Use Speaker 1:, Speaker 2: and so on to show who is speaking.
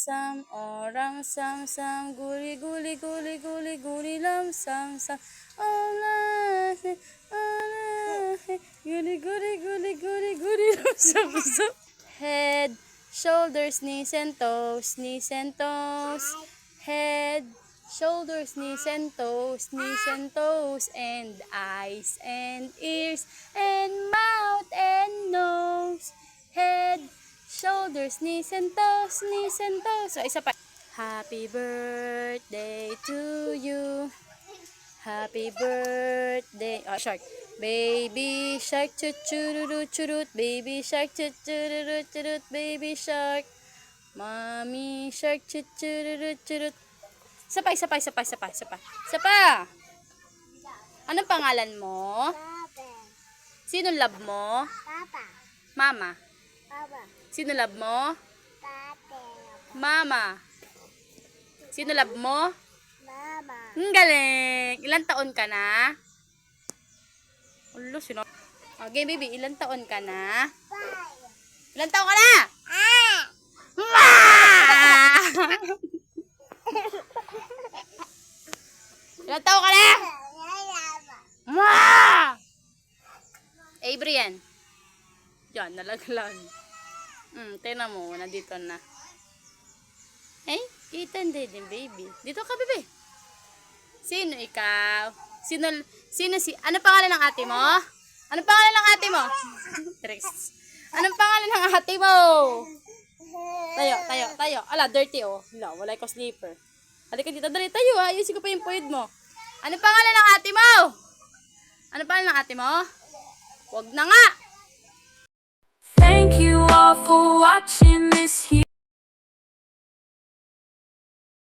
Speaker 1: sam, orang sam, guli, guli, guli, guli, guli, lam, sam, guli, guli, guli, guli, guli, lam, sam. Head, shoulders, knees and toes, knees and toes. Head, shoulders, knees and toes, and eyes and ears and mouth and nose. Head, shoulders, knees and toes, So, isa pa. Happy birthday to you. Happy birthday. Oh, shark. Baby shark, churut, churut. Baby shark, churut, churut. Baby shark. Mommy shark, churut, churut. Isa pa. Anong pangalan mo? Sino love mo?
Speaker 2: Papa.
Speaker 1: Mama.
Speaker 2: Papa.
Speaker 1: Sino love mo?
Speaker 2: Tate.
Speaker 1: Mama. Sino love mo?
Speaker 2: Mama.
Speaker 1: Ang galing. Ilan taon ka na? Ulo, sino? Okay, baby. Ilan taon ka na?
Speaker 2: 5.
Speaker 1: Ilan taon ka na? Ma! Ilan taon ka na? Ma! Avery yan. Yan, nalaglag. Tingnan mo, nandito na. Kita din, baby. Dito ka, baby. Sino ikaw? Ano pangalan ng ate mo? Anong pangalan ng ate mo? Trix. Anong pangalan ng ate mo? Tayo. Ala, dirty oh. Wala ko sleeper. Halika dito, dali tayo ha. Ayusin ko pa yung puwid mo. Anong pangalan ng ate mo? Anong pangalan ng ate mo? Wag na nga!
Speaker 3: Thank you all for watching this here.